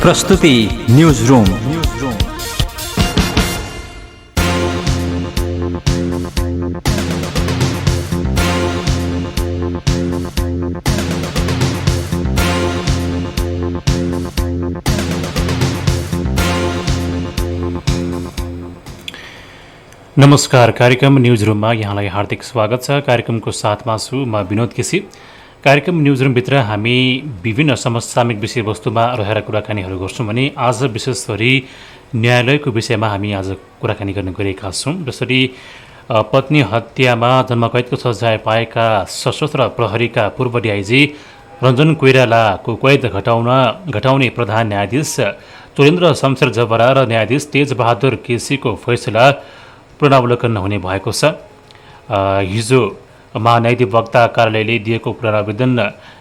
प्रस्तुति news room. नमस्कार, कार्यक्रम न्यूज रूममा यहाँलाई हार्दिक स्वागत छ। कार्यक्रमको साथमा छु म विनोद केसी। कार्यक्रम न्यूज रूमभित्र हामी विभिन्न समसामयिक विषयवस्तुमा रहेर कुराकानीहरू गर्छौँ भने आज विशेष गरी न्यायालयको विषयमा हामी आज कुराकानी गर्न गएका छौँ। जसरी पत्नी हत्यामा जन्मकैदको सजाय पाएका सशस्त्र प्रहरीका पूर्व डीआईजी रञ्जन कोइरालाको कैद घटाउने प्रधान न्यायाधीश चोरेन्द्र शमशेर जबरा र न्यायाधीश तेजबहादुर केसीको फैसला पुनरावलोकन हुने भएको छ। हिजो महान्यायाधिवक्ता कार्यालयले दिएको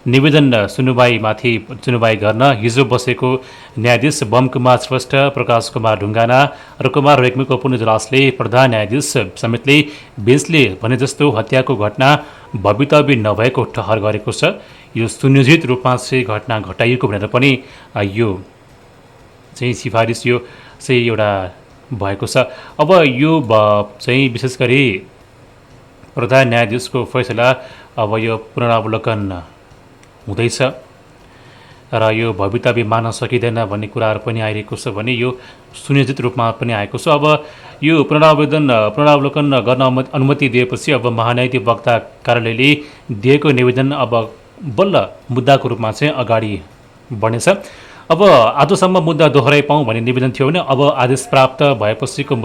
निवेदन सुनुवाई गर्न हिजो बसेको न्यायाधीश बमकुमार श्रेष्ठ, प्रकाश कुमार ढुङ्गाना र कुमार रेग्मीको पुनर्जलासले प्रधान न्यायाधीश समेतले बेन्चले भने जस्तो हत्याको घटना भवितव्य नभएको ठहर गरेको छ। यो सुनियोजित रूपमा चाहिँ घटना घटाइएको भनेर पनि यो चाहिँ सिफारिस यो चाहिँ एउटा भएको छ। अब यो चाहिँ विशेष गरी प्रधान न्यायाधीशको फैसला अब यो पुनरावलोकन हुँदैछ र यो भवितव्य मान्न सकिँदैन भन्ने कुराहरू पनि आइरहेको छ भने यो सुनियोजित रूपमा पनि आएको छ। अब यो पुनरावलोकन गर्न अनुमति दिएपछि अब महान्यायाधिवक्ता कार्यालयले दिएको निवेदन अब बल्ल मुद्दाको रूपमा चाहिँ अगाडि बढ्नेछ। अब आजसम्म मुद्दा दोहोऱ्याइ पाऊँ भन्ने निवेदन थियो भने अब आदेश प्राप्त भएपछिको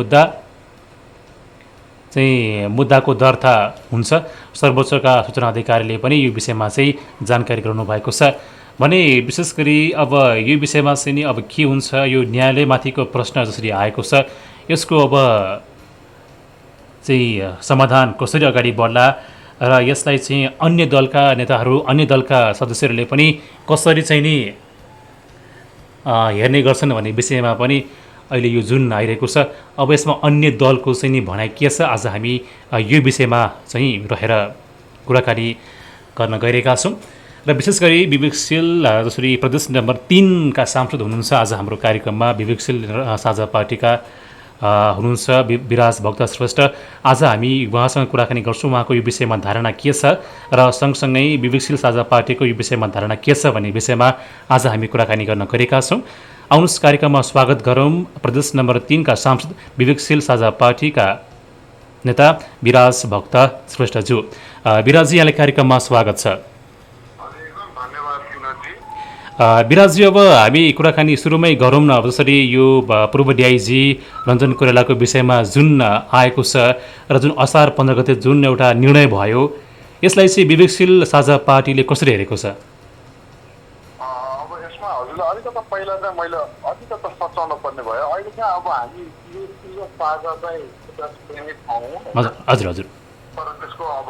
मुद्दाको दर्ता हुन्छ। सर्वोच्चका सूचना अधिकारीले पनि यो विषयमा चाहिँ जानकारी गराउनु भएको छ भने विशेष गरी अब यो विषयमा चाहिँ नि अब के हुन्छ, यो न्यायालयमाथिको प्रश्न जसरी आएको छ यसको अब चाहिँ समाधान कसरी अगाडि बढ्ला र यसलाई चाहिँ अन्य दलका नेताहरू, अन्य दलका सदस्यहरूले पनि कसरी चाहिँ नि हेर्ने गर्छन् भन्ने विषयमा पनि अहिले यो जुन आइरहेको छ अब यसमा अन्य दलको चाहिँ नि भनाइ के छ, आज हामी यो विषयमा चाहिँ रहेर कुराकानी गर्न गइरहेका छौँ। र विशेष गरी विवेकशील जसरी प्रदेश नम्बर 3 का सांसद हुनुहुन्छ आज हाम्रो कार्यक्रममा, विवेकशील साझा पार्टीका हुनुहुन्छ विराज भक्त श्रेष्ठ। आज हामी उहाँसँग कुराकानी गर्छौँ, उहाँको यो विषयमा धारणा के छ र सँगसँगै विवेकशील साझा पार्टीको यो विषयमा धारणा के छ भन्ने विषयमा आज हामी कुराकानी गर्न गएका छौँ। आउनुहोस् कार्यक्रममा स्वागत गरौँ प्रदेश नम्बर 3 का सांसद विवेकशील साझा पार्टीका नेता विराज भक्त श्रेष्ठज्यू। विराजी, यहाँलाई कार्यक्रममा स्वागत छ। विराजी, अब हामी कुराकानी सुरुमै गरौँ न। अब जसरी यो पूर्व डीआईजी रञ्जन कोइरालाको विषयमा जुन आएको छ र जुन असार 15 गते जुन एउटा निर्णय भयो, यसलाई चाहिँ विवेकशील साझा पार्टीले कसरी हेरेको छ? अब यसमा हजुरले अलिकति पहिला चाहिँ मैले अलिकति सचाउनु पर्ने भयो। अहिले चाहिँ अब हामी विवेकशील साझा चाहिँ हजुर तर त्यसको अब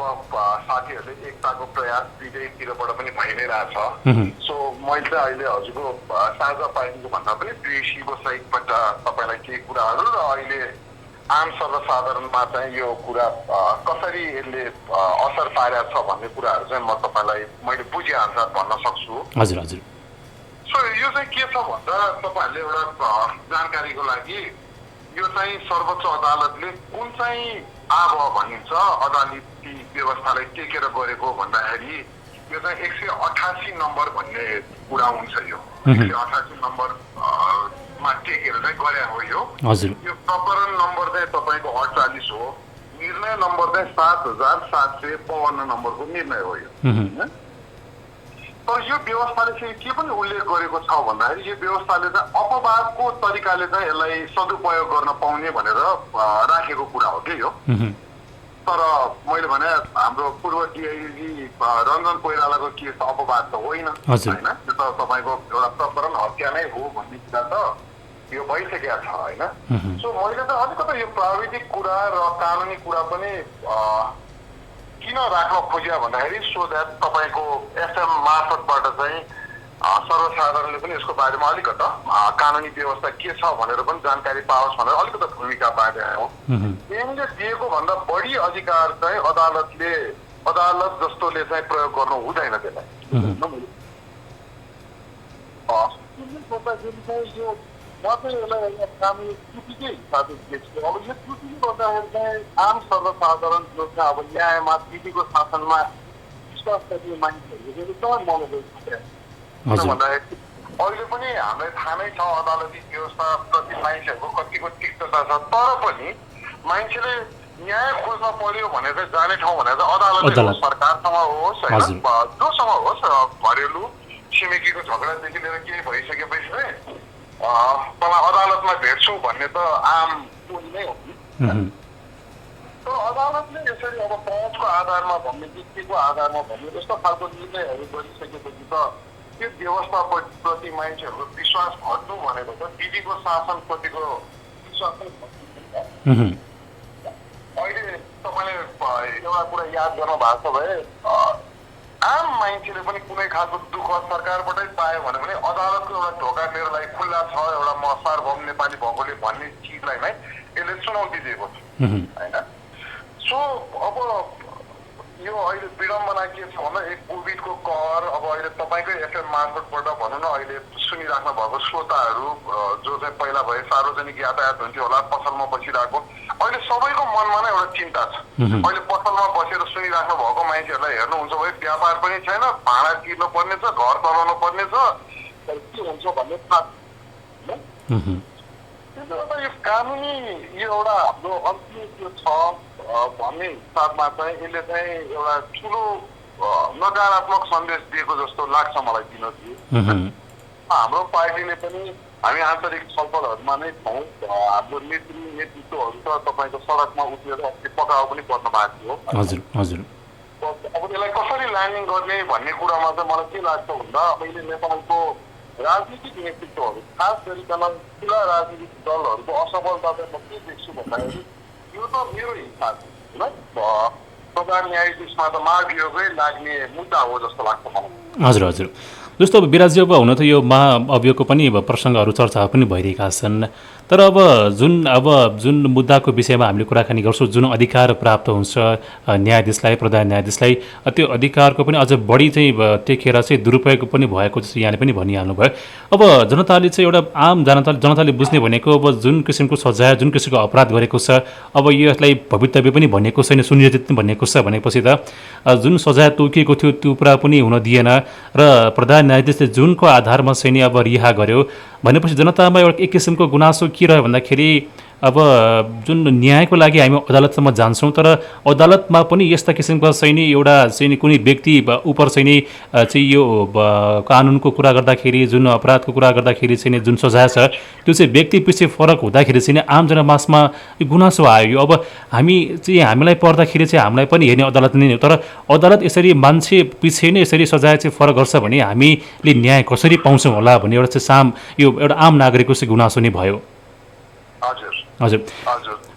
साथीहरूले एकताको प्रयास दुईटैतिरबाट पनि भइ नै रहेछ। सो मैले चाहिँ अहिले हजुरको साझा पार्टीको भन्दा पनि कृषिको सहितबाट तपाईँलाई केही कुराहरू र अहिले आम सर्वसाधारणमा चाहिँ यो कुरा कसरी यसले असर पारेको छ भन्ने कुराहरू चाहिँ म तपाईँलाई मैले बुझे अनुसार भन्न सक्छु। हजुर। सो यो चाहिँ के छ भन्दा तपाईँहरूले एउटा जानकारीको लागि यो चाहिँ सर्वोच्च अदालतले कुन चाहिँ भनिन्छ अदालती व्यवस्थालाई टेकेर गरेको भन्दाखेरि यो चाहिँ 188 नम्बर भन्ने कुरा हुन्छ। यो 188 नम्बरमा टेकेर चाहिँ गरे हो। यो प्रकरण नम्बर चाहिँ तपाईँको 48 हो। निर्णय नम्बर चाहिँ 7752 नम्बरको निर्णय हो यो। तर यो व्यवस्थाले चाहिँ के पनि उल्लेख गरेको छ भन्दाखेरि यो व्यवस्थाले चाहिँ अपवादको तरिकाले चाहिँ यसलाई सदुपयोग गर्न पाउने भनेर राखेको कुरा हो कि यो। तर मैले भने हाम्रो पूर्व डीआईजी रञ्जन कोइरालाको केस अपवाद त होइन, होइन? त्यो त तपाईँको एउटा प्रकरण हत्या नै हो भन्ने कुरा त यो भइसकेको छ, होइन? सो मैले चाहिँ अलिकति यो प्राविधिक कुरा र कानुनी कुरा पनि किन राख्न खोजिया भन्दाखेरि सो द्याट तपाईँको एफएम मार्फतबाट चाहिँ सर्वसाधारणले पनि यसको बारेमा अलिकति कानुनी व्यवस्था के छ भनेर पनि जानकारी पाओस् भनेर अलिकति भूमिका बाँधे हो। ऐनले दिएको भन्दा बढी अधिकार चाहिँ अदालत जस्तोले चाहिँ प्रयोग गर्नु हुँदैन त्यसलाई। जुन गर्दाखेरि चाहिँ यो म चाहिँ यसलाई एउटा कानुनी त्रुटिकै हिसाबले देख्छु। अब यो त्रुटिले गर्दाखेरि चाहिँ आम सर्वसाधारण जो चाहिँ अब न्यायमा विधिको शासनमा विश्वास गर्ने मानिसहरूले एकदमै मनोबल किन भन्दाखेरि अहिले पनि हामीलाई थाहा नै छ अदालती व्यवस्थाप्रति मानिसहरूको कतिको तिक्तता छ, तर पनि मान्छेले न्याय खोज्न पर्यो भने चाहिँ जाने ठाउँ भनेर चाहिँ अदालत सरकारसँग होस् होइन जोसँग होस्, घरेलु छिमेकीको झगडादेखि लिएर केही भइसकेपछि चाहिँ तँलाई अदालतमा भेट्छु भन्ने त आम टोन नै हो नि। तर अदालतले यसरी अब पहुँचको आधारमा भन्ने, व्यक्तिको आधारमा भन्ने यस्तो खालको निर्णयहरू गरिसकेपछि त त्यो व्यवस्थाप्रति मान्छेहरूको विश्वास घट्नु भनेको त विधिको शासनप्रतिको विश्वास नै घट्नु। अहिले तपाईँले एउटा कुरा याद गर्नु भएको छ भए आम मान्छेले पनि कुनै खालको दुःख सरकारबाटै पायो भने पनि अदालतको एउटा ढोका मेरो लागि खुल्ला छ, एउटा म सार्वभौम नेपाली भएकोले भन्ने चिजलाई नै यसले चुनौती दिएको छ होइन। सो अब यो अहिले विडम्बना के छ भन्दा एक कोभिडको कहर, अब अहिले तपाईँकै एफएम मार्फतबाट भनौँ न, अहिले सुनिराख्नु भएको श्रोताहरू जो चाहिँ पहिला भए सार्वजनिक यातायात हुन्थ्यो होला, पसलमा बसिरहेको, अहिले सबैको मनमा नै एउटा चिन्ता छ। अहिले पसलमा बसेर सुनिराख्नु भएको मान्छेहरूलाई हेर्नुहुन्छ भने व्यापार पनि छैन, भाडा तिर्नु पर्ने छ, घर चलाउनु पर्ने छ, के हुन्छ भन्ने थाहा छैन। त्यसले गर्दा यो कानुनी यो एउटा हाम्रो अन्तिम त्यो छ भन्ने हिसाबमा चाहिँ यसले चाहिँ एउटा ठुलो नकारात्मक सन्देश दिएको जस्तो लाग्छ मलाई दिनदियो। हाम्रो पार्टीले पनि हामी आन्तरिक छलफलहरूमा नै छौँ। हाम्रो नेतृत्वहरू त तपाईँको सडकमा उत्रेर अस्ति पक्राउ पनि पर्नु भएको थियो। हजुर हजुर। अब यसलाई कसरी ल्यान्डिङ गर्ने भन्ने कुरामा चाहिँ मलाई के लाग्छ भन्दा अहिले नेपालको राजनीतिक नेतृत्वहरू खास गरिकन ठुला राजनीतिक दलहरूको असफलता चाहिँ म के देख्छु भन्दाखेरि यो त मेरो हिसाब प्रधान न्यायाधीशमा त महाभियोगै लाग्ने मुद्दा हो जस्तो लाग्छ मलाई। हजुर हजुर। जस्तो अब बिराजी अब हुन त यो महाअभियोगको पनि प्रसङ्गहरू चर्चाहरू पनि भइरहेका छन्, तर अब जुन मुद्दाको विषयमा हामीले कुराकानी गर्छौँ, जुन अधिकार प्राप्त हुन्छ न्यायाधीशलाई, प्रधान न्यायाधीशलाई, त्यो अधिकारको पनि अझ बढी चाहिँ टेकेर चाहिँ दुरुपयोग पनि भएको जस्तो यहाँले पनि भनिहाल्नु भयो। अब जनताले चाहिँ एउटा आम जनताले बुझ्ने भनेको अब जुन किसिमको सजाय, जुन किसिमको अपराध गरेको छ, अब यसलाई भवितव्य पनि भनेको छैन, सुनियोजित पनि भनेको छ भनेपछि त जुन सजाय तोकिएको थियो त्यो पुरा पनि हुन दिएन र प्रधान न्यायाधीशले जुनको आधारमा चाहिँ नि अब रिहा गर्यो भनेपछि जनतामा एउटा एक किसिमको गुनासो के रह्यो भन्दाखेरि अब जुन न्यायको लागि हामी अदालतसम्म जान्छौँ, तर अदालतमा पनि यस्ता किसिमको चाहिँ नि एउटा चाहिँ नि कुनै व्यक्ति उप चाहिँ नि चाहिँ यो कानुनको कुरा गर्दाखेरि, जुन अपराधको कुरा गर्दाखेरि चाहिँ नि जुन सजाय छ त्यो चाहिँ व्यक्ति पछि फरक हुँदाखेरि चाहिँ नि आम जनमासमा गुनासो आयो। यो अब हामीलाई पर्दाखेरि चाहिँ हामीलाई पनि हेर्ने अदालत नै हो, तर अदालत यसरी मान्छे पछि नै यसरी सजाय चाहिँ फरक गर्छ भने हामीले न्याय कसरी पाउँछौँ होला भन्ने एउटा चाहिँ यो एउटा आम नागरिकको चाहिँ गुनासो नै भयो। हजुर।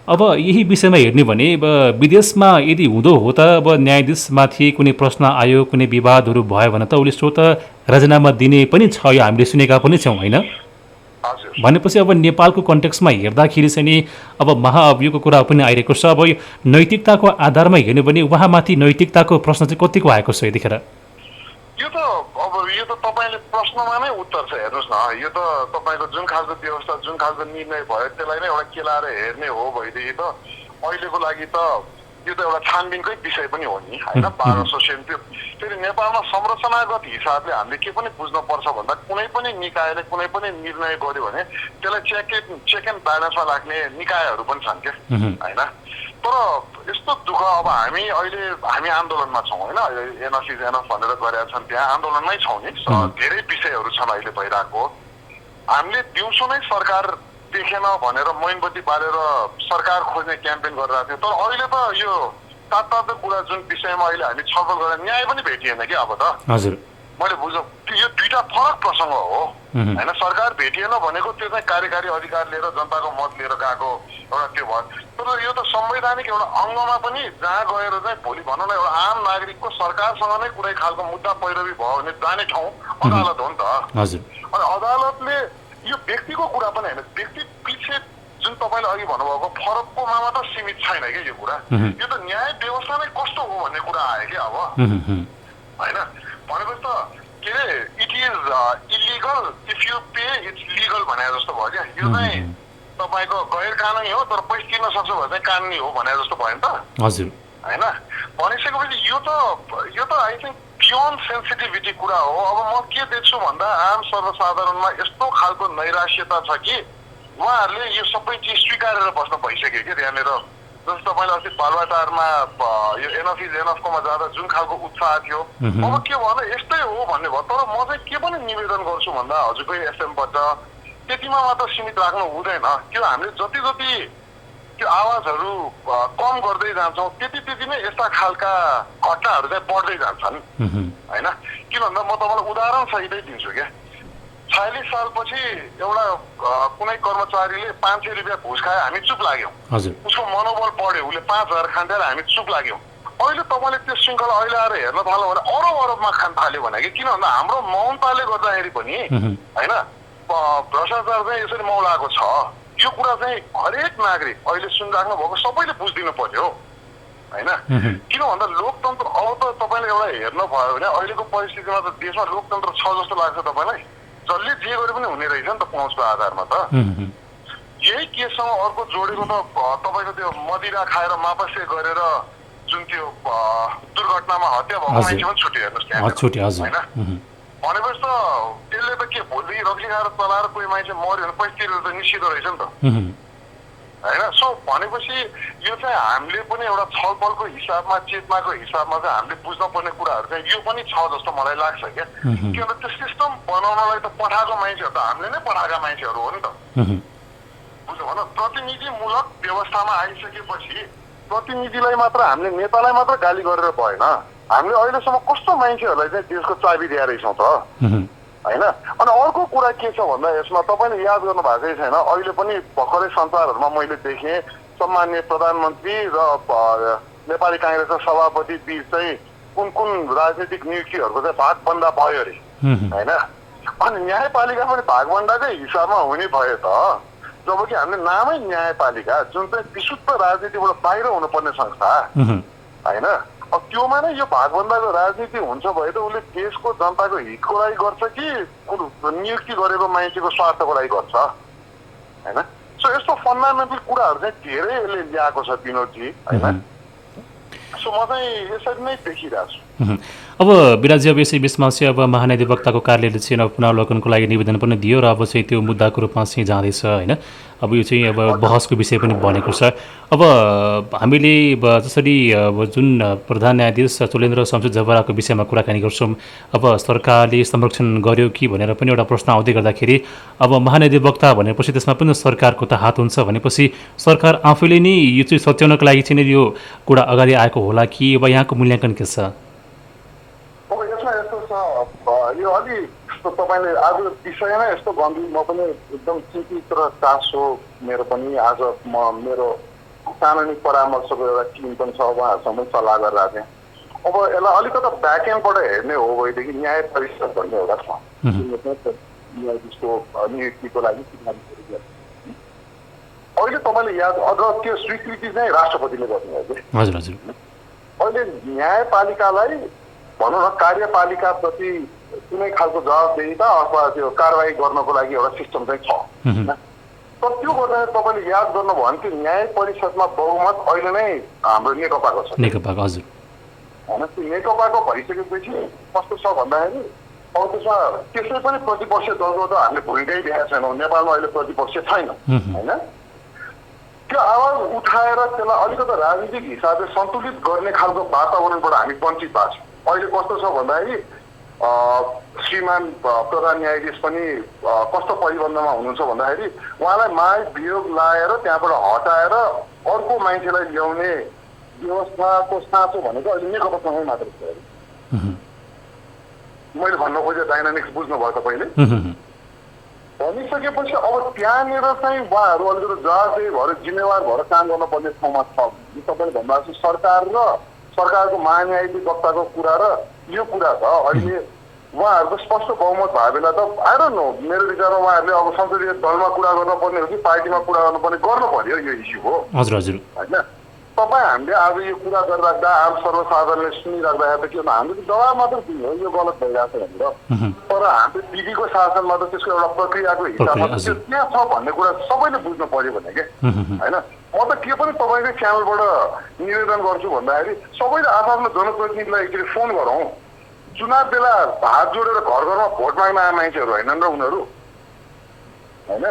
अब यही विषयमा हेर्ने भने अब विदेशमा यदि हुँदो हो त अब न्यायाधीशमाथि कुनै प्रश्न आयो, कुनै विवादहरू भयो भने त उसले स्वत राजीनामा दिने पनि छ, यो हामीले सुनेका पनि छौँ होइन। भनेपछि अब नेपालको कन्टेक्स्टमा हेर्दाखेरि चाहिँ नि अब महाअभियोगको कुरा पनि आइरहेको छ। अब यो नैतिकताको आधारमा हेर्ने भने उहाँमाथि नैतिकताको प्रश्न चाहिँ कतिको आएको छ यतिखेर? यो त तपाईँले प्रश्नमा नै उत्तर छ। हेर्नुहोस् न, यो त तपाईँको जुन खालको व्यवस्था, जुन खालको निर्णय भयो त्यसलाई नै एउटा केलाएर हेर्ने हो भइदिए त अहिलेको लागि त यो त एउटा छानबिनकै विषय पनि हो नि होइन। बार एसोसिएसन फेरि नेपालमा संरचनागत हिसाबले हामीले के पनि बुझ्नुपर्छ भन्दा कुनै पनि निकायले कुनै पनि निर्णय गर्यो भने त्यसलाई चेक एन्ड ब्यालेन्समा राख्ने निकायहरू पनि छन् क्या होइन। तर यस्तो दुःख अब हामी आन्दोलनमा छौँ होइन, एनएफ इज एनएफ भनेर गरेका छन्, त्यहाँ आन्दोलनमै छौँ नि, धेरै विषयहरू छन् अहिले भइरहेको। हामीले दिउँसो नै सरकार देखेन भनेर मोमबत्ती बालेर सरकार खोज्ने क्याम्पेन गरिरहेको थियो, तर अहिले त यो तात्तातो कुरा जुन विषयमा अहिले हामी छलफल गरेर न्याय पनि भेटिएन कि अब त। हजुर, मैले बुझ्नु यो दुईटा फरक प्रसङ्ग हो होइन। सरकार भेटिएन भनेको त्यो चाहिँ कार्यकारी अधिकार लिएर जनताको मत लिएर गएको एउटा त्यो भयो, तर यो त संवैधानिक एउटा अङ्गमा पनि जहाँ गएर चाहिँ भोलि भनौँ न एउटा आम नागरिकको सरकारसँग नै कुनै खालको मुद्दा पैरवी भयो भने जाने ठाउँ अदालत हो नि त। अनि अदालतले यो व्यक्तिको कुरा पनि होइन, व्यक्ति पछि जुन तपाईँले अघि भन्नुभएको फरककोमा मात्र सीमित छैन क्या यो कुरा, यो त न्याय व्यवस्था नै कस्तो हो भन्ने कुरा आयो क्या अब होइन। भनेपछि त के अरे is illegal if you pay it's legal भने जस्तो भयो क्या यो चाहिँ तपाईँको गैर कानुनी हो तर पैसा तिर्न सक्छ भने चाहिँ कानुनी हो भने जस्तो भयो नि त हजुर होइन भनिसकेपछि यो त आई थिङ्क बियोन्ड सेन्सिटिभिटी कुरा हो अब म के देख्छु भन्दा आम सर्वसाधारणमा यस्तो खालको नैराश्यता छ कि उहाँहरूले यो सबै चिज स्वीकारेर बस्न भइसक्यो कि त्यहाँनिर जस्तो तपाईँले अस्ति बालुवाटारमा यो एनएफ इज एनएफकोमा जाँदा जुन खालको उत्साह थियो अब के भन्दा यस्तै हो भन्ने भयो तर म चाहिँ के पनि निवेदन गर्छु भन्दा हजुरकै एफएमबाट त्यतिमा मात्र सीमित राख्नु हुँदैन त्यो हामीले जति जति त्यो आवाजहरू कम गर्दै जान्छौँ त्यति नै यस्ता खालका घटनाहरू चाहिँ बढ्दै जान्छन् होइन किन भन्दा म तपाईँलाई उदाहरण सहितै दिन्छु क्या 46 सालपछि एउटा कुनै कर्मचारीले 500 रुपियाँ घुस खायो हामी चुप लाग्यौँ उसको मनोबल बढ्यो उसले 5000 खान्थ्यो हामी चुप लाग्यौँ अहिले तपाईँले त्यो श्रृङ्खला अहिले आएर हेर्न थाल्यो भने अरबमा खान थाल्यो भने कि किन भन्दा हाम्रो मौनताले गर्दाखेरि पनि होइन भ्रष्टाचार चाहिँ यसरी मौलाएको छ यो कुरा चाहिँ हरेक नागरिक अहिले सुनिराख्नु भएको सबैले बुझिदिनु पर्यो होइन किन भन्दा लोकतन्त्र अब त तपाईँले एउटा हेर्नु भयो भने अहिलेको परिस्थितिमा त देशमा लोकतन्त्र छ जस्तो लाग्छ तपाईँलाई जसले जे गरे पनि हुने रहेछ नि त पहुँचको आधारमा त यही केससँग अर्को जोडेको त तपाईँको त्यो मदिरा खाएर मापसे गरेर जुन त्यो दुर्घटनामा हत्या भएको मान्छे पनि छुट्यो हेर्नुहोस् त्यहाँ होइन भनेपछि त त्यसले त के भोलि रक्सी खाएर चलाएर कोही मान्छे मऱ्यो भने पैसा तिरेर त निश्चित रहेछ नि त होइन सो भनेपछि यो चाहिँ हामीले पनि एउटा छलफलको हिसाबमा चेतनाको हिसाबमा चाहिँ हामीले बुझ्नुपर्ने कुराहरू चाहिँ यो पनि छ जस्तो मलाई लाग्छ क्या किनभने त्यो सिस्टम बनाउनलाई त पठाएको मान्छेहरू त हामीले नै पठाएका मान्छेहरू हो नि त बुझ्नु भन प्रतिनिधिमूलक व्यवस्थामा आइसकेपछि प्रतिनिधिलाई मात्र हामीले नेतालाई मात्र गाली गरेर भएन हामीले अहिलेसम्म कस्तो मान्छेहरूलाई चाहिँ देशको चाबी दिएर रहेछौँ त होइन अनि अर्को कुरा के छ भन्दा यसमा तपाईँले याद गर्नु भएको छैन अहिले पनि भर्खरै संसारहरूमा मैले देखेँ सम्माननीय प्रधानमन्त्री र नेपाली काङ्ग्रेसका सभापति बीच चाहिँ कुन राजनीतिक नियुक्तिहरूको चाहिँ भागभन्दा भयो अरे होइन अनि न्यायपालिका पनि भागभन्दाकै हिसाबमा हुने भयो त जबकि हामीले नामै न्यायपालिका जुन चाहिँ विशुद्ध राजनीतिबाट बाहिर हुनुपर्ने संस्था होइन अब त्योमा नै यो भागभन्दाको राजनीति हुन्छ भए त उसले देशको जनताको हितको लागि गर्छ कि नियुक्ति गरेको मान्छेको स्वार्थको लागि गर्छ होइन सो यस्तो फन्डामेन्टल कुराहरू चाहिँ धेरै यसले ल्याएको छ विनोदजी होइन सो म चाहिँ यसरी नै देखिरहेको छु अब विराजी अब यसै बिचमा चाहिँ अब महाधिवक्ताको कार्यालयले चाहिँ अब पुनरावलोकनको लागि निवेदन पनि दियो र अब चाहिँ त्यो मुद्दाको रूपमा चाहिँ जाँदैछ होइन अब यो चाहिँ अब बहसको विषय पनि बनेको छ अब हामीले जसरी अब जुन प्रधान न्यायाधीश चोलेन्द्र शमशेर जबराको विषयमा कुराकानी गर्छौँ अब सरकारले संरक्षण गर्यो कि भनेर पनि एउटा प्रश्न आउँदै गर्दाखेरि अब महाधिवक्ता भनेपछि त्यसमा पनि सरकारको त हात हुन्छ भनेपछि सरकार आफैले नै यो चाहिँ सच्याउनको लागि चाहिँ यो कुरा अगाडि आएको होला कि अब यहाँको मूल्याङ्कन के छ यो अलि तपाईँले आज विषय नै यस्तो गम्भीर म पनि एकदम चिन्तित र चासो मेरो पनि आज म मेरो कानुनी परामर्शको एउटा टिम पनि छ उहाँहरूसँग पनि सल्लाह गरिरहेको थिएँ अब यसलाई अलिकति ब्याकएन्डबाट हेर्ने हो भएदेखि न्याय परिषद भन्ने एउटा छ न्यायाधीशको नियुक्तिको लागि अहिले तपाईँले याद अझ त्यो स्वीकृति चाहिँ राष्ट्रपतिले गर्नुभयो कि हजुर हजुर अहिले न्यायपालिकालाई भनौँ न कार्यपालिकाप्रति कुनै खालको जवाबदेहिता अथवा त्यो कारवाही गर्नको लागि एउटा सिस्टम चाहिँ छ तर त्यो गर्दा तपाईँले याद गर्नुभयो भने त्यो न्याय परिषदमा बहुमत अहिले नै हाम्रो नेकपाको छ नेकपाको हजुर होइन त्यो नेकपाको भइसकेपछि कस्तो छ भन्दाखेरि अब त्यसमा त्यसै पनि प्रतिपक्ष दलको त हामीले भूमिकै देखाएको छैनौँ नेपालमा अहिले प्रतिपक्ष छैन होइन त्यो आवाज उठाएर त्यसलाई अलिकति राजनीतिक हिसाबले सन्तुलित गर्ने खालको वातावरणबाट हामी वञ्चित भएको छौँ अहिले कस्तो छ भन्दाखेरि श्रीमान प्रधान न्यायाधीश पनि कस्तो परिबन्धमा हुनुहुन्छ भन्दाखेरि उहाँलाई माग वियोग लाएर त्यहाँबाट हटाएर अर्को मान्छेलाई ल्याउने व्यवस्थाको साँचो भनेको अहिले नेकपासँगै मात्र छ मैले भन्न खोजेँ डाइनामिक्स बुझ्नुभयो तपाईँले भनिसकेपछि अब त्यहाँनिर चाहिँ उहाँहरू अलिकति जवाबदेही भएर जिम्मेवार भएर काम गर्नुपर्ने ठाउँमा छ तपाईँले भन्नुभएको छ सरकार र सरकारको महान्यायाधिवक्ताको कुरा र यो कुरा छ अहिले उहाँहरूको स्पष्ट बहुमत भयो बेला त आई डोन्ट नो मेरो विचारमा उहाँहरूले अब संसदीय दलमा कुरा गर्नुपर्ने हो कि पार्टीमा कुरा गर्नुपर्ने गर्नु पर्यो यो इस्यु हो हजुर हजुर होइन तपाईँ हामीले आज यो कुरा गरिराख्दा आम सर्वसाधारणले सुनिराख्दा त के भन्दा हामीले दबाब मात्र दिने हो यो गलत भइरहेको छ भनेर तर हामीले विधिको शासनमा त त्यसको एउटा प्रक्रियाको हिसाबमा त्यो त्यहाँ छ भन्ने कुरा सबैले बुझ्नु पर्यो भने के होइन म त के पनि तपाईँकै च्यानलबाट निवेदन गर्छु भन्दाखेरि सबैले आफ्नो जनप्रतिनिधिलाई एकचोटि फोन गरौँ चुनाव बेला हात जोडेर घर घरमा भोट माग्न आए मान्छेहरू होइनन् र उनीहरू होइन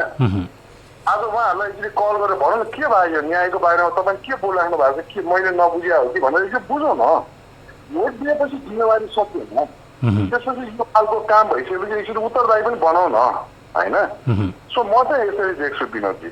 आज उहाँहरूलाई एकचोटि कल गरेर भनौँ न के भयो यो न्यायको बारेमा तपाईँ के बोलिराख्नु भएको छ के मैले नबुझ्या हो कि भनेर एकचोटि बुझौँ न भोट दिएपछि जिम्मेवारी सक्यो होइन त्यसपछि यो खालको काम भइसकेपछि एकचोटि उत्तरदायी पनि बनाऊ न होइन सो म चाहिँ यसरी देख्छु विनोदजी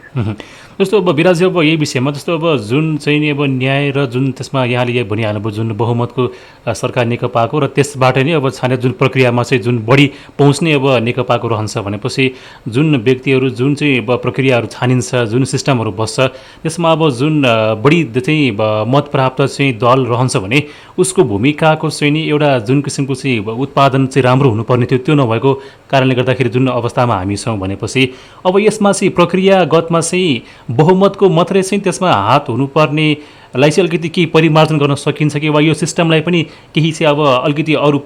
जस्तो अब विराजी अब यही विषयमा जस्तो अब जुन चाहिँ नि अब न्याय र जुन त्यसमा यहाँले यहाँ भनिहाल्नुभयो जुन बहुमतको सरकार नेकपाको र त्यसबाट नै अब छाने जुन प्रक्रियामा चाहिँ जुन बढी पहुँच नै अब नेकपाको रहन्छ भनेपछि जुन व्यक्तिहरू जुन चाहिँ अब प्रक्रियाहरू छानिन्छ जुन सिस्टमहरू बस्छ त्यसमा अब जुन बढी चाहिँ मत प्राप्त चाहिँ दल रहन्छ भने उसको भूमिकाको चाहिँ नि एउटा जुन किसिमको चाहिँ उत्पादन चाहिँ राम्रो हुनुपर्ने थियो त्यो नभएको कारणले गर्दाखेरि जुन अवस्थामा हामी छौँ भनेपछि अब यसमा चाहिँ प्रक्रियागतमा चाहिँ बहुमतको मात्रै चाहिँ त्यसमा हात हुनुपर्नेलाई चाहिँ अलिकति केही परिमार्जन गर्न सकिन्छ कि वा यो सिस्टमलाई पनि केही चाहिँ अब अलिकति अरू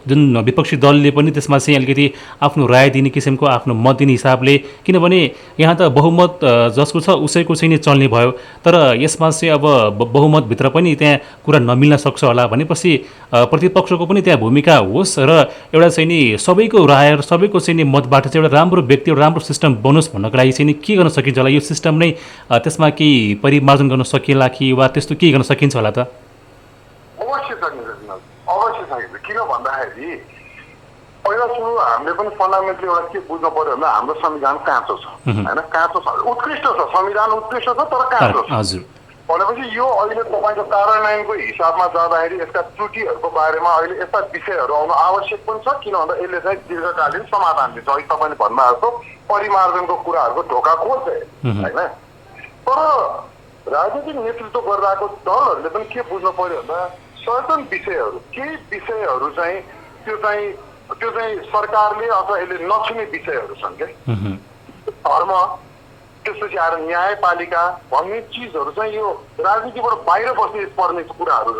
जुन विपक्षी दलले पनि त्यसमा चाहिँ अलिकति आफ्नो राय दिने किसिमको आफ्नो मत दिने हिसाबले किनभने यहाँ त बहुमत जसको छ उसैको चाहिँ नि चल्ने भयो तर यसमा चाहिँ अब बहुमतभित्र पनि त्यहाँ कुरा नमिल्न सक्छ होला भनेपछि प्रतिपक्षको पनि त्यहाँ भूमिका होस् र एउटा चाहिँ नि सबैको राय र सबैको चाहिँ नि मतबाट चाहिँ एउटा राम्रो व्यक्ति एउटा राम्रो सिस्टम बनोस् भन्नको लागि चाहिँ नि के गर्न सकिन्छ होला यो सिस्टम नै त्यसमा केही परिमार्जन गर्न सकिएला कि वा त्यस्तो केही गर्न सकिन्छ होला त अवश्य सकिन्छ किन भन्दाखेरि पहिला सुरु हामीले पनि फन्डामेन्टली एउटा के बुझ्नु पर्यो भन्दा हाम्रो संविधान काँचो छ होइन काँचो छ उत्कृष्ट छ संविधान उत्कृष्ट छ तर काँचो छ हजुर भनेपछि यो अहिले तपाईँको कार्यान्वयनको हिसाबमा जाँदाखेरि यसका त्रुटिहरूको बारेमा अहिले यस्ता विषयहरू आउनु आवश्यक पनि छ किन भन्दा यसले चाहिँ दीर्घकालीन समाधान दिन्छ अघि तपाईँले भन्नुभएको परिमार्जनको कुराहरूको ढोका खोल्छ होइन तर राजनीतिक नेतृत्व गरिरहेको दलहरूले पनि के बुझ्नु पर्यो भन्दा सर्टन विषयहरू केही विषयहरू चाहिँ त्यो चाहिँ सरकारले अथवा यसले नछुने विषयहरू छन् क्या धर्म त्यसपछि आएर न्यायपालिका भन्ने चिजहरू चाहिँ यो राजनीतिबाट बाहिर बस्ने पर्ने कुराहरू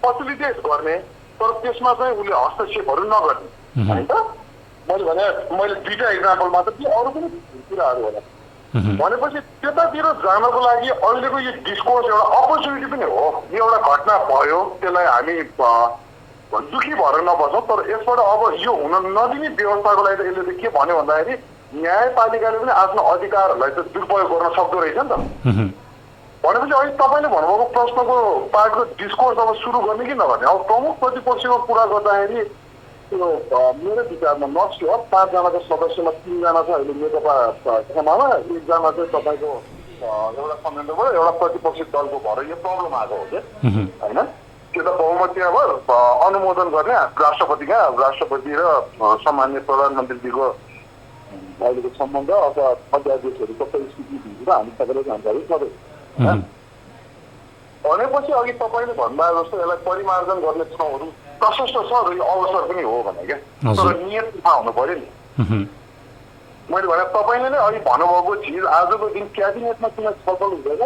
फेसिलिटेट गर्ने तर त्यसमा चाहिँ उसले हस्तक्षेपहरू नगर्ने होइन मैले दुईटा इक्जाम्पल मात्र दिएँ अरू पनि कुराहरू होला भनेपछि त्यतातिर जानको लागि अहिलेको यो डिस्कोर्स एउटा अपर्च्युनिटी पनि हो यो एउटा घटना भयो त्यसलाई हामी दुखी भएर नबस्छौँ तर यसबाट अब यो हुन नदिने व्यवस्थाको लागि त यसले के भन्यो भन्दाखेरि न्यायपालिकाले पनि आफ्नो अधिकारहरूलाई त दुरुपयोग गर्न सक्दो रहेछ नि त भनेपछि अहिले तपाईँले भन्नुभएको प्रश्नको पार्टको डिस्कोर्स अब सुरु गर्ने कि नगर्ने अब प्रमुख प्रतिपक्षको कुरा गर्दाखेरि त्यो मेरो विचारमा नस्योर 5 जनाको सदस्यमा 3 जना छ अहिले नेकपा क्षमामा 1 जना चाहिँ तपाईँको एउटा संयन्त्रबाट एउटा प्रतिपक्षी दलको भएर यो प्रब्लम आएको हो क्या होइन त्यो त बहुमतीय भयो अनुमोदन गर्ने राष्ट्रपति र सामान्य प्रधानमन्त्रीजीको अहिलेको सम्बन्ध अथवा अध्यादेशहरूको परिस्थिति भित्र हामी सबैलाई जानकारी छ भनेपछि अघि तपाईँले भन्नुभयो जस्तो यसलाई परिमार्जन गर्ने ठाउँहरू प्रशस्त छ र यो अवसर पनि हो भने क्या तर नियत थाहा हुनु पर्यो नि मैले भने तपाईँले नै अघि भन्नुभएको चिज आजको दिन क्याबिनेटमा किन छलफल हुँदैन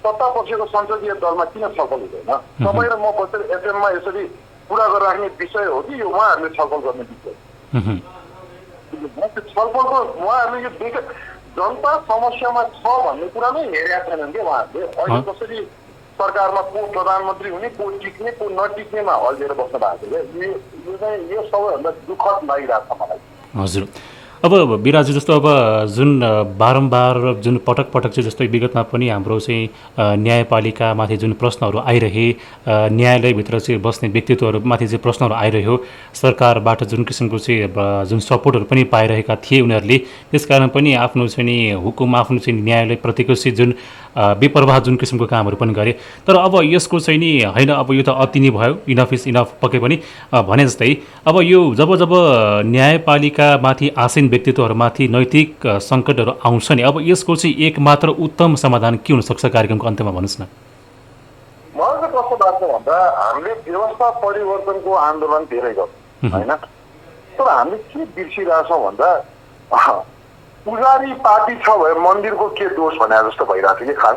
सत्ता पक्षको संसदीय दलमा किन छलफल हुँदैन तपाईँ र म बसेर एफएममा यसरी कुरा गरिराख्ने विषय हो कि यो उहाँहरूले छलफल गर्ने विषय छलफलको उहाँहरूले यो जनता समस्यामा छ भन्ने कुरा नै हेरेका छैनन् कि उहाँहरूले अहिले कसरी सरकारमा को प्रधानमन्त्री हुने को टिक्ने को नटिक्नेमा अल्झेर बस्नु भएको छ यो सबैभन्दा दुःखद लागिरहेको छ मलाई हजुर अब विराजी जस्तो अब जुन बारम्बार जुन पटक चाहिँ जस्तो विगतमा पनि हाम्रो चाहिँ न्यायपालिकामाथि जुन प्रश्नहरू आइरहे न्यायालयभित्र चाहिँ बस्ने व्यक्तित्वहरूमाथि चाहिँ प्रश्नहरू आइरह्यो सरकारबाट जुन किसिमको चाहिँ जुन सपोर्टहरू पनि पाइरहेका थिए उनीहरूले त्यसकारण पनि आफ्नो चाहिँ नि हुकुम आफ्नो चाहिँ न्यायालयप्रतिको चाहिँ जुन बेपरवाह जुन किसिमको कामहरू पनि गरे तर अब यसको चाहिँ नि होइन अब यो त अति नै भयो इनफ इज इनफ पक्कै पनि भने जस्तै अब यो जब न्यायपालिकामाथि आसीन व्यक्तित्वहरूमाथि नैतिक सङ्कटहरू आउँछ नि अब यसको चाहिँ एक मात्र उत्तम समाधान के हुनसक्छ कार्यक्रमको अन्त्यमा भन्नुहोस् न मलाई चाहिँ कस्तो लाग्छ भन्दा हामीले व्यवस्था परिवर्तनको आन्दोलन धेरै गर्छौँ होइन तर हामीले के बिर्सिरहेछौँ भन्दा पुजारी पार्टी छ भए मन्दिरको के दोष भने जस्तो भइरहेको थियो कि खास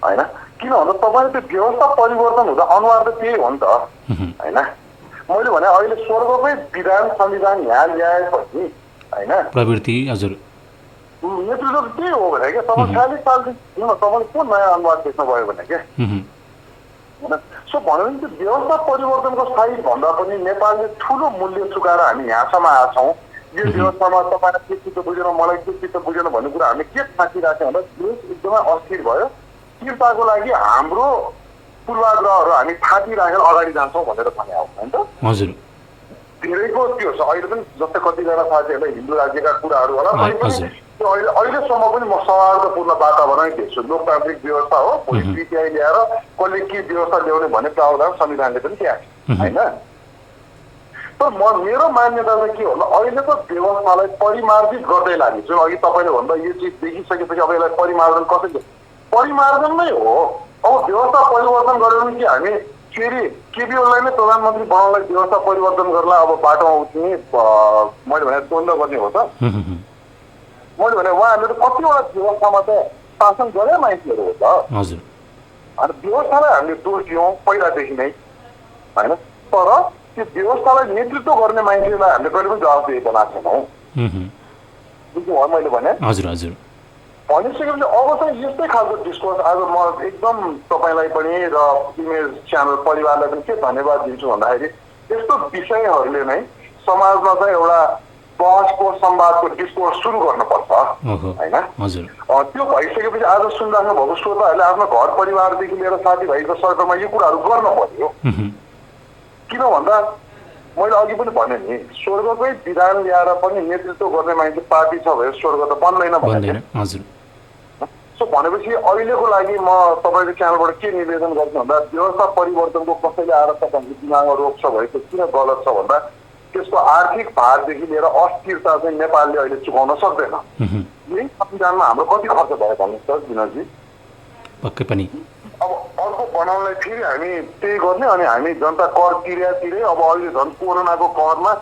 होइन किन भन्दा तपाईँले त्यो व्यवस्था परिवर्तन हुँदा अनुहार त त्यही हो नि त होइन। मैले भने अहिले स्वर्गकै विधान संविधान यहाँ ल्याएपछि होइन प्रवृत्ति हजुर नेतृत्व त त्यही हो भने क्या तपाईँ 40 सालदेखि तपाईँले को नयाँ अनुवाद देख्नुभयो भने क्या होइन। सो भन्यो भने त्यो व्यवस्था परिवर्तनको साइड भन्दा पनि नेपालले ठुलो मूल्य चुकाएर हामी यहाँसम्म आएका छौँ। यो व्यवस्थामा तपाईँलाई के चित्त बुझेन मलाई के चित्त बुझेन भन्ने कुरा हामीले के थाकिराख्यौँ भन्दा देश एकदमै अस्थिर भयो। स्थिरताको लागि हाम्रो पूर्वाग्रहहरू हामी थाकिराखेर अगाडि जान्छौँ भनेर भने हो होइन त हजुर। धेरैको त्यो छ अहिले पनि जस्तै कतिजना साथीहरूलाई हिन्दू राज्यका कुराहरू होला अहिलेसम्म पनि म सौहार्दपूर्ण वातावरण देख्छु। लोकतान्त्रिक व्यवस्था हो भोलि पिटिआई ल्याएर कसले के व्यवस्था ल्याउने भन्ने प्रावधान संविधानले पनि त्यहाँ होइन। तर मेरो मान्यता चाहिँ के होला अहिलेको व्यवस्थालाई परिमार्जित गर्दै लाने जुन अघि तपाईँले भन्दा यो चिज देखिसकेपछि अब यसलाई परिमार्जन कसरी परिमार्जन नै हो। अब व्यवस्था परिवर्तन गर्यो भने कि हामी फेरि केपी ओलीलाई नै प्रधानमन्त्री बनाउनलाई व्यवस्था परिवर्तन गर्नलाई अब बाटोमा उठ्ने मैले भने द्वन्द्व गर्ने हो त। मैले भने उहाँहरूले त कतिवटा व्यवस्थामा त शासन गरे मान्छेहरू हो त हजुर। अनि व्यवस्थालाई हामीले दोष दियौँ पहिलादेखि नै होइन। तर त्यो व्यवस्थालाई नेतृत्व गर्ने मान्छेलाई हामीले कहिले पनि जवाबदेही बनाएको छैनौँ। बुझ्नुभयो मैले भने हजुर हजुर। भनिसकेपछि अब चाहिँ यस्तै खालको डिस्कोर्स आज म एकदम तपाईँलाई पनि र इमेज च्यानल परिवारलाई पनि के धन्यवाद दिन्छु भन्दाखेरि यस्तो विषयहरूले नै समाजमा चाहिँ एउटा बहसको संवादको डिस्कोर्स सुरु गर्नुपर्छ होइन। त्यो भइसकेपछि आज सुनिराख्नु भएको श्रोताहरूले आफ्नो घर परिवारदेखि लिएर साथीभाइको सर्कलमा यो कुराहरू गर्न पर्यो। किन भन्दा मैले अघि पनि भने नि स्वर्गकै विधान ल्याएर पनि नेतृत्व गर्ने मान्छे पार्टी छ भने स्वर्ग त बन्दैन हजुर। सो भनेपछि अहिलेको लागि म तपाईँको च्यानलबाट के निवेदन गर्छु भन्दा व्यवस्था परिवर्तनको कसैले आएर तपाईँको दिमागमा रोक्छ भने त्यो किन गलत छ भन्दा त्यसको आर्थिक भारदेखि लिएर अस्थिरता चाहिँ नेपालले अहिले चुकाउन सक्दैन। यही संविधानमा हाम्रो कति खर्च भयो भन्नुहोस् त विनोदजी। पक्कै पनि अब अर्को बनाउनलाई फेरि हामी त्यही गर्ने अनि हामी जनता कर तिरे अब अहिले झन् कोरोनाको कहरमा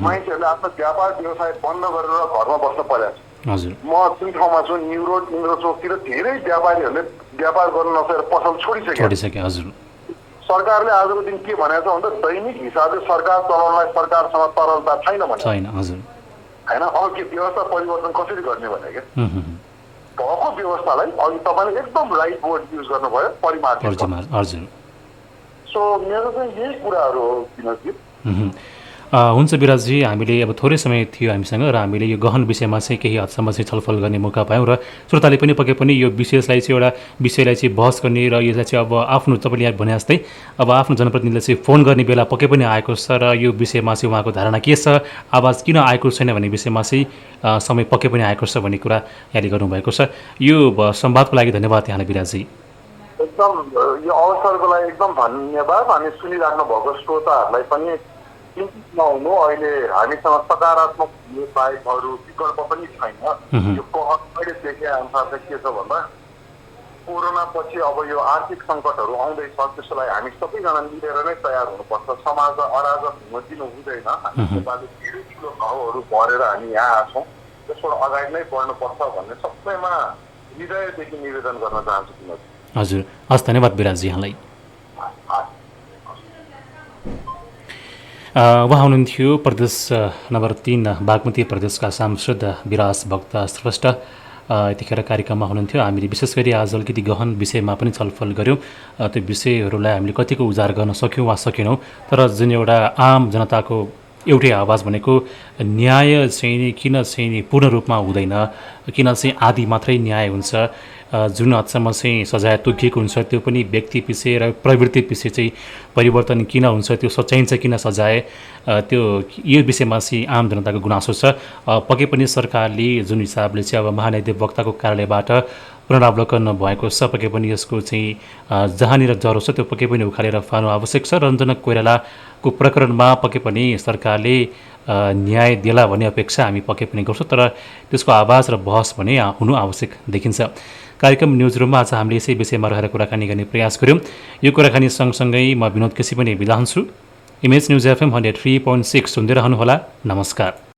मान्छेहरूले आफ्नो व्यापार व्यवसाय बन्द गरेर घरमा बस्न परेको छ। म जुन ठाउँमा छु न्यु रोड इन्द्र चोकतिर धेरै व्यापारीहरूले व्यापार गर्न नसकेर पसल छोडिसके। सरकारले आजको दिन के भनेको छ भन्दा दैनिक हिसाबले सरकार चलाउनलाई सरकारसँग तरलता छैन भने होइन। अब के व्यवस्था परिवर्तन कसरी गर्ने भने क्या भएको व्यवस्थालाई अघि तपाईँले एकदम राइट वर्ड युज गर्नुभयो परिमार्जन। सो मेरो चाहिँ यही कुराहरू हो विनोदजी। हुन्छ विराजजी, हामीले अब थोरै समय थियो हामीसँग र हामीले यो गहन विषयमा चाहिँ केही हदसम्म चाहिँ छलफल गर्ने मौका पायौँ र श्रोताले पनि पक्कै पनि यो विषयलाई चाहिँ एउटा विषयलाई चाहिँ बहस गर्ने र यसलाई चाहिँ अब आफ्नो तपाईँले यहाँ भने जस्तै अब आफ्नो जनप्रतिनिधिले चाहिँ फोन गर्ने बेला पक्कै पनि आएको छ र यो विषयमा चाहिँ उहाँको धारणा के छ, आवाज किन आएको छैन भन्ने विषयमा चाहिँ समय पक्कै पनि आएको छ भन्ने कुरा यहाँले गर्नुभएको छ। यो संवादको लागि धन्यवाद यहाँलाई विराजजी। एकदम यो अवसरको लागि एकदम धन्यवाद। अनि सुनिराख्नु भएको श्रोताहरूलाई पनि चिन्तित नहुनु, अहिले हामीसँग सकारात्मक बाहेकहरू विकल्प पनि छैन। यो कहर मैले देखे अनुसार चाहिँ के छ भन्दा कोरोना पछि अब यो आर्थिक सङ्कटहरू आउँदैछ, त्यसलाई हामी सबैजना मिलेर नै तयार हुनुपर्छ। समाजलाई अराजक हुन दिनु हुँदैन। हामी नेपालले धेरै ठुलो घाउहरू भरेर हामी यहाँ आएको छौँ, त्यसबाट अगाडि नै बढ्नुपर्छ भन्ने सबैमा हृदयदेखि निवेदन गर्न चाहन्छु। हजुर, हस्, धन्यवाद विराजजी यहाँलाई। उहाँ हुनुहुन्थ्यो प्रदेश नम्बर 3 बागमती प्रदेशका सांसद विराज भक्त श्रेष्ठ। यतिखेर कार्यक्रममा हुनुहुन्थ्यो। हामीले विशेष गरी आज अलिकति गहन विषयमा पनि छलफल गऱ्यौँ। त्यो विषयहरूलाई हामीले कतिको उजागर गर्न सक्यौँ वा सकेनौँ, तर जुन एउटा आम जनताको एउटै आवाज भनेको न्याय चाहिँ किन चाहिँ पूर्ण रूपमा हुँदैन, किन चाहिँ आदि मात्रै न्याय हुन्छ, जुन हदसम्म चाहिँ सजाय तोकिएको हुन्छ त्यो पनि व्यक्ति पछि र प्रवृत्ति पछि चाहिँ परिवर्तन किन हुन्छ, त्यो सच्याइन्छ किन सजाय, त्यो यो विषयमा चाहिँ आम जनताको गुनासो छ। पक्कै पनि सरकारले जुन हिसाबले चाहिँ अब महाधिवक्ताको कार्यालयबाट पुनरावलोकन भएको छ, पक्कै पनि यसको चाहिँ जहाँनिर जरो छ त्यो पक्कै पनि उखालेर फाल्नु आवश्यक छ। रञ्जना कोइरालाको प्रकरणमा पक्कै पनि सरकारले न्याय देला भन्ने अपेक्षा हामी पक्कै पनि गर्छौँ, तर त्यसको आवाज र बहस भने हुनु आवश्यक देखिन्छ। कार्यक्रम न्युज रुममा आज हामीले यसै विषयमा रहेर कुराकानी गर्ने प्रयास गऱ्यौँ। यो कुराकानी सँगसँगै म विनोद केसी पनि बिदा हुन्छु। इमेज न्युज FM 103.6 सुन्दै रहनुहोला। नमस्कार।